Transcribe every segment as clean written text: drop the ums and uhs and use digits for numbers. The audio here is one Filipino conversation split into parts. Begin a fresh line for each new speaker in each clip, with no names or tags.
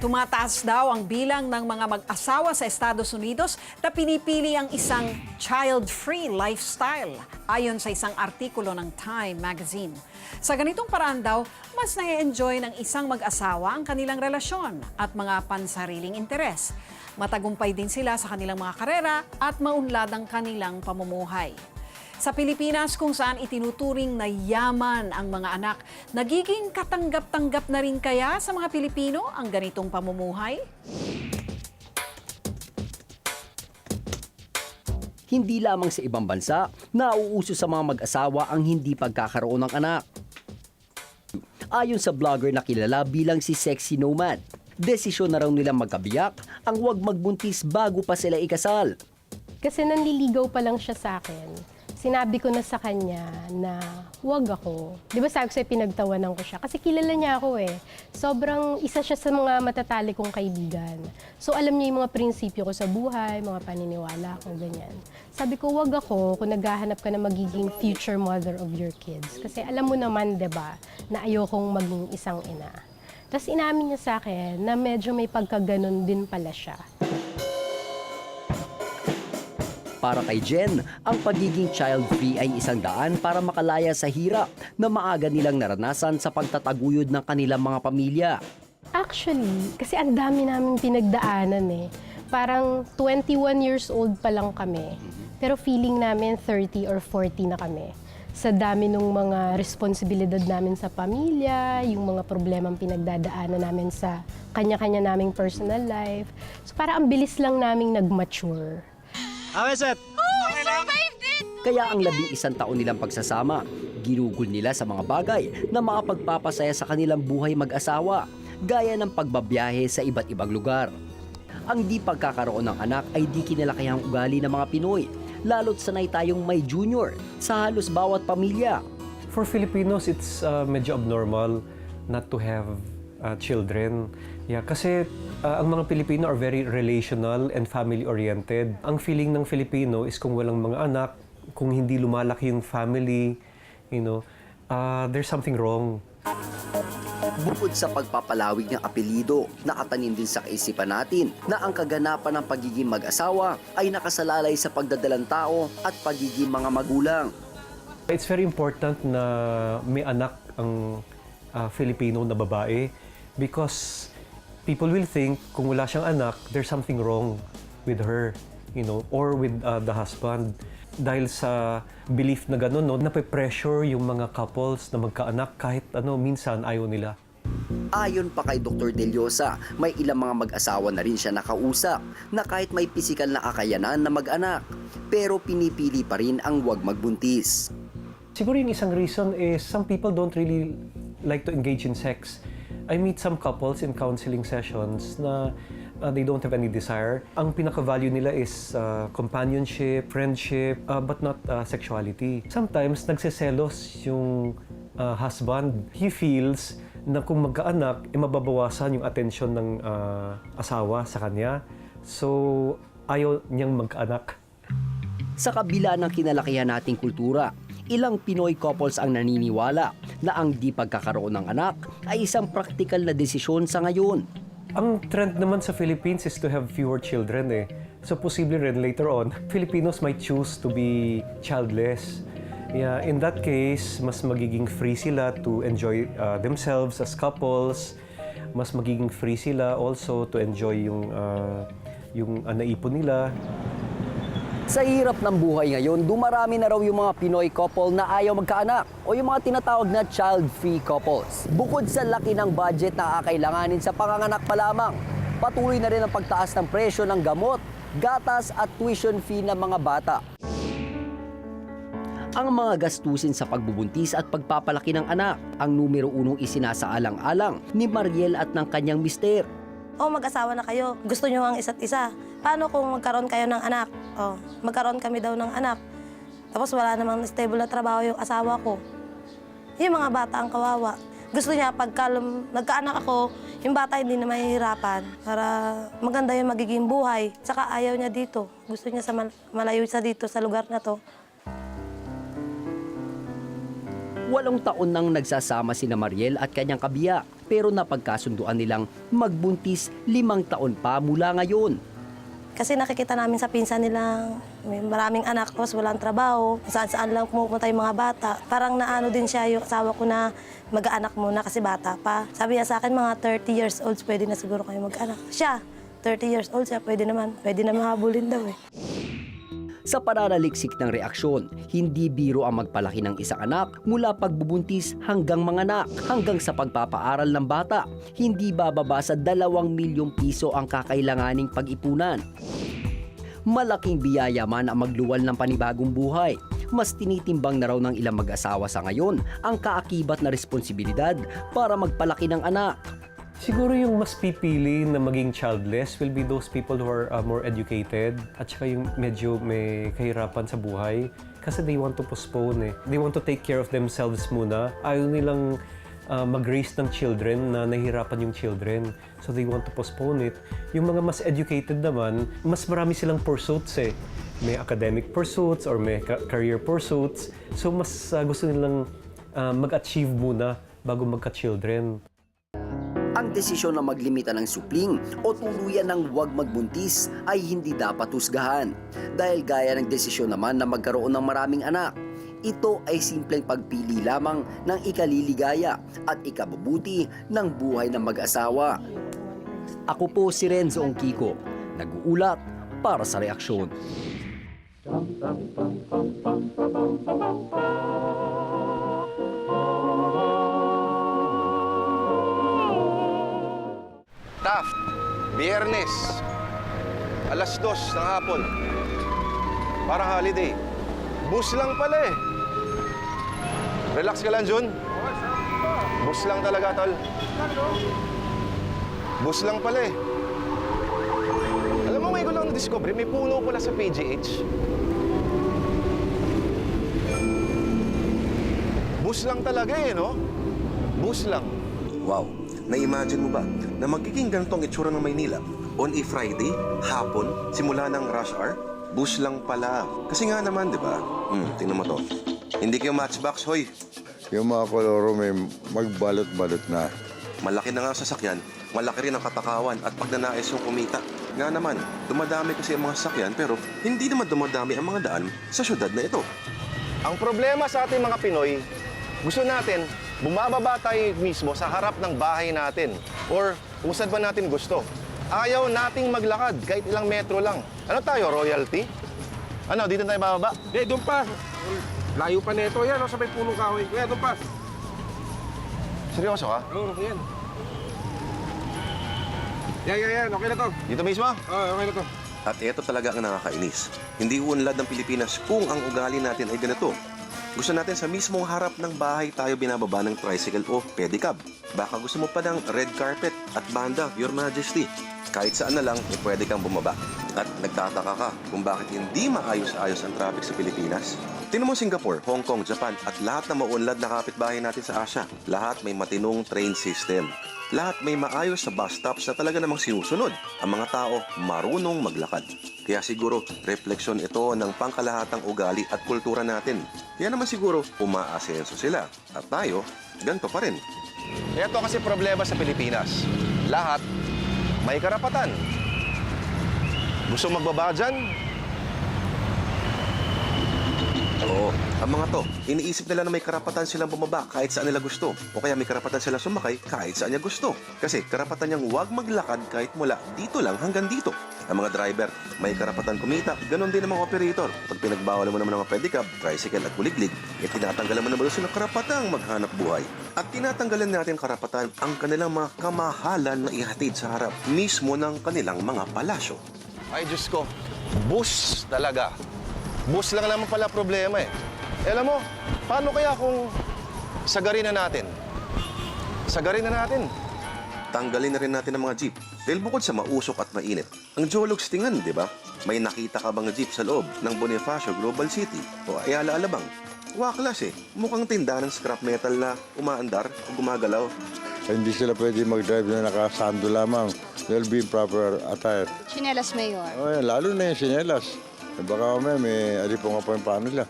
Tumataas daw ang bilang ng mga mag-asawa sa Estados Unidos na pinipili ang isang child-free lifestyle, ayon sa isang artikulo ng Time magazine. Sa ganitong paraan daw, mas na-enjoy ng isang mag-asawa ang kanilang relasyon at mga pansariling interes. Matagumpay din sila sa kanilang mga karera at maunlad ang kanilang pamumuhay. Sa Pilipinas, kung saan itinuturing na yaman ang mga anak, nagiging katanggap-tanggap na rin kaya sa mga Pilipino ang ganitong pamumuhay?
Hindi lamang sa ibang bansa, nauuso sa mga mag-asawa ang hindi pagkakaroon ng anak. Ayon sa vlogger na kilala bilang si Sexy Nomad, desisyon na raw nilang magkabiyak ang huwag magbuntis bago pa sila ikasal.
Kasi nanliligaw pa lang siya sa akin. Sinabi ko na sa kanya na huwag ako. Di ba sabi ko sa'yo, pinagtawanan ko siya. Kasi kilala niya ako eh. Sobrang isa siya sa mga matatali kong kaibigan. So alam niya yung mga prinsipyo ko sa buhay, mga paniniwala ko, ganyan. Sabi ko, huwag ako kung naghahanap ka na magiging future mother of your kids. Kasi alam mo naman, di ba, na ayokong maging isang ina. Tapos inamin niya sa akin na medyo may pagkaganon din pala siya.
Para kay Jen, ang pagiging child-free ay isang daan para makalaya sa hirap na maaga nilang naranasan sa pagtataguyod ng kanilang mga pamilya.
Actually, kasi ang dami namin pinagdaanan eh. Parang 21 years old pa lang kami. Pero feeling namin 30 or 40 na kami. Sa dami ng mga responsibilidad namin sa pamilya, yung mga problemang pinagdadaanan namin sa kanya-kanya naming personal life. So parang ang bilis lang naming nag-mature.
Kaya ang 11 taon nilang pagsasama, ginugol nila sa mga bagay na makapagpapasaya sa kanilang buhay mag-asawa, gaya ng pagbabiyahe sa iba't ibang lugar. Ang di pagkakaroon ng anak ay di kinalakihang ugali ng mga Pinoy, lalo't sanay tayong may junior sa halos bawat pamilya.
For Filipinos, it's medyo abnormal not to have children. Yeah, kasi ang mga Pilipino are very relational and family-oriented. Ang feeling ng Filipino is kung walang mga anak, kung hindi lumalaki yung family, there's something wrong.
Bukod sa pagpapalawig ng apelyido, nakatanim din sa kaisipan natin na ang kaganapan ng pagiging mag-asawa ay nakasalalay sa pagdadalang tao at pagiging mga magulang.
It's very important na may anak ang Filipino na babae because people will think kung wala siyang anak, there's something wrong with her, or with the husband. Dahil sa belief na gano'n, nape-pressure yung mga couples na magkaanak kahit minsan ayaw nila.
Ayon pa kay Dr. Deliosa, may ilang mga mag-asawa na rin siya nakausap na kahit may pisikal na kakayanan na mag-anak, pero pinipili pa rin ang huwag magbuntis.
Siguro yung isang reason is some people don't really like to engage in sex. I meet some couples in counseling sessions na they don't have any desire. Ang pinaka-value nila is companionship, friendship, but not sexuality. Sometimes nagseselos yung husband. He feels na kung magkaanak, mababawasan yung atensyon ng asawa sa kanya. So, ayaw niyang magkaanak.
Sa kabila ng kinalakihan nating kultura, ilang Pinoy couples ang naniniwala na ang di pagkakaroon ng anak ay isang praktikal na desisyon sa ngayon.
Ang trend naman sa Philippines is to have fewer children eh. So posible rin later on, Filipinos might choose to be childless. Yeah, in that case, mas magiging free sila to enjoy themselves as couples. Mas magiging free sila also to enjoy yung naipon nila.
Sa hirap ng buhay ngayon, dumarami na raw yung mga Pinoy couple na ayaw magkaanak o yung mga tinatawag na child-free couples. Bukod sa laki ng budget na kakailanganin sa panganganak pa lamang, patuloy na rin ang pagtaas ng presyo ng gamot, gatas at tuition fee ng mga bata. Ang mga gastusin sa pagbubuntis at pagpapalaki ng anak ang numero unong isinasaalang-alang ni Mariel at ng kanyang mister.
Mag-asawa na kayo. Gusto nyo ang isa't isa. Paano kung magkaroon kayo ng anak? Magkaroon kami daw ng anak. Tapos wala namang stable na trabaho yung asawa ko. Yung mga bata ang kawawa. Gusto niya, pagka nagkaanak ako, yung bata hindi na mahihirapan para maganda yung magiging buhay. Saka ayaw niya dito. Gusto niya malayo sa dito, sa lugar na to.
8 taon nang nagsasama sina Mariel at kanyang kabiyak, pero napagkasunduan nilang magbuntis 5 taon pa mula ngayon.
Kasi nakikita namin sa pinsan nilang may maraming anak, tapos walang trabaho. Saan-saan lang pumupunta yung mga bata. Parang naano din siya yung asawa ko na mag-aanak muna kasi bata pa. Sabi niya sa akin, mga 30 years old, pwede na siguro kayo mag-anak. Siya, 30 years old siya, pwede na habulin daw eh.
Sa pananaliksik ng reaksyon, hindi biro ang magpalaki ng isang anak mula pagbubuntis hanggang manganak, hanggang sa pagpapaaral ng bata. Hindi bababa sa 2 milyong piso ang kakailanganing pag-ipunan. Malaking biyaya man ang magluwal ng panibagong buhay. Mas tinitimbang na raw ng ilang mag-asawa sa ngayon ang kaakibat na responsibilidad para magpalaki ng anak.
Siguro yung mas pipili na maging childless will be those people who are more educated at saka yung medyo may kahirapan sa buhay kasi they want to postpone eh. They want to take care of themselves muna. Ayaw nilang mag-raise ng children na nahihirapan yung children. So they want to postpone it. Yung mga mas educated naman, mas marami silang pursuits eh. May academic pursuits or may career pursuits. So mas gusto nilang mag-achieve muna bago magka-children.
Ang desisyon na maglimita ng supling o tuluyan ng huwag magbuntis ay hindi dapat husgahan. Dahil gaya ng desisyon naman na magkaroon ng maraming anak, ito ay simpleng pagpili lamang ng ikaliligaya at ikabubuti ng buhay ng mag-asawa. Ako po si Renzo Ongkiko, nag-uulat para sa reaksyon.
Taft, Biyernes, alas 2 ng hapon. Parang holiday. Bus lang pala eh. Relax ka lang, Jun. Bus lang talaga, tol. Bus lang pala eh. Alam mo, may ko lang na-discover, may puno pala sa PGH. Bus lang talaga eh, no? Bus lang.
Wow, na-imagine mo ba na magiging ganitong itsura ng Maynila on a Friday, hapon, simula ng rush hour? Bus lang pala. Kasi nga naman, di ba? Tingnan mo to. Hindi kayo matchbox, hoy.
Yung mga koloro may magbalot-balot na.
Malaki na nga ang sasakyan, malaki rin ang katakawan at pag nanais yung kumita. Nga naman, dumadami kasi ang mga sasakyan pero hindi naman dumadami ang mga daan sa syudad na ito.
Ang problema sa ating mga Pinoy, gusto natin, bumababa tayo mismo sa harap ng bahay natin or kung saan ba natin gusto. Ayaw nating maglakad kahit ilang metro lang. Ano tayo, royalty? Ano, dito tayo bababa?
Doon pa. Layo pa nito yan, sa may punong kahoy. Kaya doon pa.
Seryoso ka?
Oo, yan. Yan. Okay na to.
Dito mismo?
Okay na to.
At ito talaga ang nakakainis. Hindi uunlad ng Pilipinas kung ang ugali natin ay ganito. Gusto natin sa mismong harap ng bahay tayo binababa ng tricycle o pedicab. Baka gusto mo pa ng red carpet at banda, Your Majesty. Kahit saan na lang, pwede kang bumaba. At nagtataka ka kung bakit hindi maayos-ayos ang traffic sa Pilipinas. Tingnan mo Singapore, Hong Kong, Japan at lahat na maunlad na kapitbahay natin sa Asia. Lahat may matinong train system. Lahat may maayos sa bus stops na talaga namang sinusunod. Ang mga tao marunong maglakad. Kaya siguro, refleksyon ito ng pangkalahatang ugali at kultura natin. Kaya naman siguro, umaasenso sila. At tayo, ganito pa rin.
Ito kasi problema sa Pilipinas. Lahat may karapatan. Gusto magbaba dyan?
Oo, ang mga to, iniisip nila na may karapatan silang bumaba kahit saan nila gusto. O kaya may karapatan silang sumakay kahit saan niya gusto. Kasi karapatan niyang huwag maglakad kahit mula dito lang hanggang dito. Ang mga driver, may karapatan kumita. Ganon din ang mga operator. Pag pinagbawalan mo naman ng mga pedicab, tricycle at kuliglig, tinatanggalan mo naman sila karapatang maghanap buhay. At tinatanggalan natin karapatan ang kanilang mga kamahalan na ihatid sa harap mismo ng kanilang mga palasyo.
Ay, Diyos ko, bus talaga. Bus lang naman pala problema eh. Alam mo, paano kaya kung sagarin na natin? Sagarin na natin.
Tanggalin na rin natin ang mga jeep. Dahil bukod sa mausok at mainit, ang Jologs tingan, di ba? May nakita ka bang jeep sa loob ng Bonifacio Global City o Ayala Alabang? Waklas eh. Mukhang tindahan ng scrap metal na umaandar o gumagalaw.
Hindi sila pwede mag-drive na nakasando lamang. They'll be in proper attire.
Chinelas, Mayor.
Oh, yan, lalo na yung sinelas. Baka may alipo nga pa yung paano nila.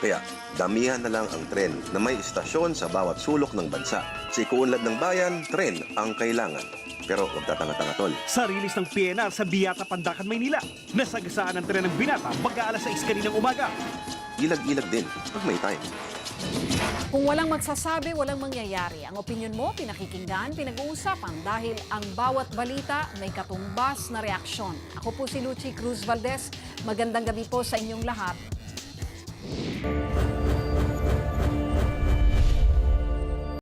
Kaya, damihan na lang ang tren na may istasyon sa bawat sulok ng bansa. Sa ikuunlad ng bayan, tren ang kailangan. Pero huwag tatanga-tanga, tol.
Sa release ng PNR sa Biata, Pandacan, Maynila, nasagasaan ang tren ng Binata mag-aalas 6 kaninang umaga.
Ilag-ilag din pag may time.
Kung walang magsasabi, walang mangyayari. Ang opinyon mo, pinakikinggan, pinag-uusapan dahil ang bawat balita may katumbas na reaksyon. Ako po si Lucy Cruz Valdez. Magandang gabi po sa inyong lahat.